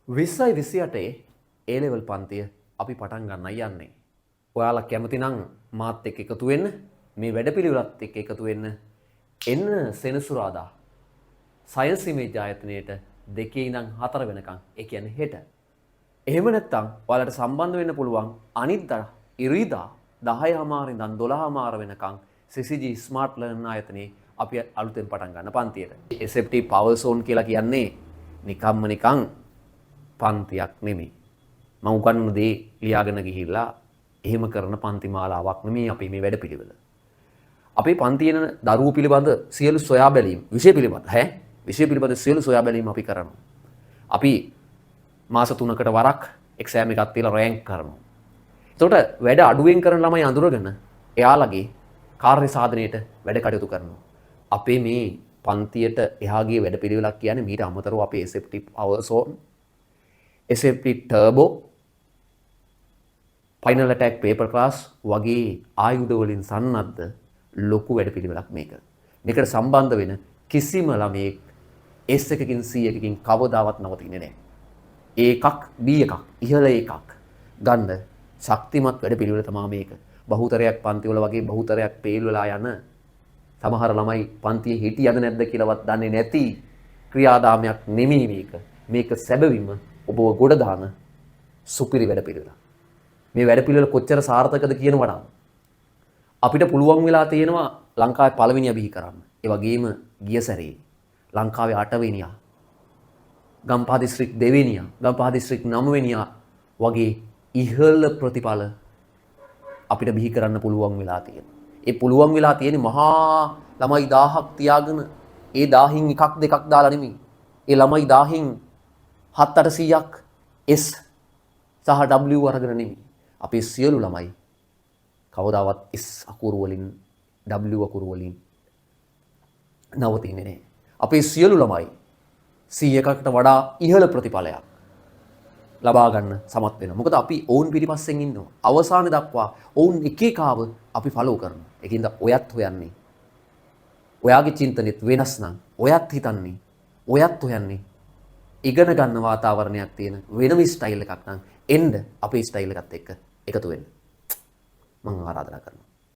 20යි 28 A level පන්තිය අපි පටන් ගන්නයි යන්නේ. ඔයාලා කැමති නම් මාත් එක්ක එකතු වෙන්න, මේ වැඩපිළිවෙලත් එක්ක එකතු වෙන්න. එන්න සෙනසුරාදා සයන්ස් ඉමේජ් ආයතනයේට 2 ඉඳන් 4 වෙනකන්, ඒ කියන්නේ හෙට. එහෙම නැත්නම් ඔයාලට සම්බන්ධ වෙන්න පුළුවන් අනිද්දා ඉරිදා 10:00 ඉඳන් 12:00 වෙනකන් CCG Smart Learn ආයතනයේ අපි අලුතෙන් පටන් ගන්න පන්තියට. SFT Power Zone කියලා කියන්නේ නිකන් පන්තියක් නෙමෙයි. මම උගන්වන දේ ලියාගෙන ගිහිල්ලා එහෙම කරන පන්ති මාලාවක් නෙමෙයි අපි මේ වැඩපිළිවෙල. අපේ පන්තියේන දරුවෝ පිළිබඳ සියලු සොයා බැලීම්, විෂය පිළිබඳ සියලු සොයා බැලීම් අපි කරනවා. අපි මාස 3කට වරක් එක්සෑම් එකක් තියලා රෑන්ක් කරනවා. එතකොට වැඩ අඩුවෙන් කරන ළමයි අඳුරගෙන එයාලගේ කාර්ය සාධනයට වැඩ කටයුතු කරනවා. අපේ මේ පන්තියට එහාගේ වැඩපිළිවෙලක් කියන්නේ මීට අමතරව අපේ SFT Power Zone, SFT Turbo, Final Attack Paper Class වගේ ආයුධ වලින් සන්නද්ධ ලොකු වැඩපිළිවෙලක් මේක. මේකට සම්බන්ධ වෙන කිසිම ළමයෙක් S එකකින් C එකකින් කවදාවත් නවතින්නේ නැහැ. A එකක් B එකක් ඉහළ එකක් ගන්න ශක්තිමත් වැඩපිළිවෙල තමයි මේක. බහුතරයක් පන්තිවල වගේ බහුතරයක් ෆේල් වෙලා යන සමහර ළමයි පන්තියේ හිටියද නැද්ද කියලාවත් දන්නේ නැති ක්‍රියාදාමයක් නෙමෙයි මේක. මේක සැබවින්ම ඔබව ගොඩ දාන සුපිරි වැඩපිළිවෙලක්. මේ වැඩපිළිවෙල කොච්චර සාර්ථකද කියනවා නම් අපිට පුළුවන් වෙලා තියෙනවා ලංකාවේ පළවෙනියා බිහි කරන්න. ඒ වගේම ගිය සැරේ ලංකාවේ 8 වෙනියා, ගම්පහ දිස්ත්‍රික් 2 වෙනියා, ගම්පහ දිස්ත්‍රික් 9 වෙනියා වගේ ඉහළ ප්‍රතිඵල අපිට බිහි කරන්න පුළුවන් වෙලා තියෙනවා. ඒ පුළුවන් වෙලා තියෙන්නේ මහා ළමයි 1000ක් තියාගෙන ඒ 1000න් එකක් දෙකක් දාලා නෙමෙයි. ඒ ළමයි 1000න් 7-800ක් S සහ W අරගෙන නෙමෙයි. අපේ සියලු ළමයි කවදාවත් S අකුරු වලින් W අකුරු වලින් නවතින්නේ නැහැ. අපේ සියලු ළමයි 100කට වඩා ඉහළ ප්‍රතිඵලයක් ලබා ගන්න සමත් වෙනවා. මොකද අපි ඔවුන් පිටිපස්සෙන් ඉන්නවා. අවසානයේ දක්වා ඔවුන් එක එකාව අපි ෆලෝ කරනවා. ඒකින්ද ඔයත් හොයන්නේ. ඔයාගේ චින්තනෙත් වෙනස් නම් ඔයත් හිතන්නේ, ඔයත් හොයන්නේ ඉගෙන ගන්න වාතාවරණයක් තියෙන වෙනම ස්ටයිල් එකක් නම් එන්න අපේ ස්ටයිල් එකත් එක්ක එකතු වෙන්න. මම ආරාධනා කරනවා.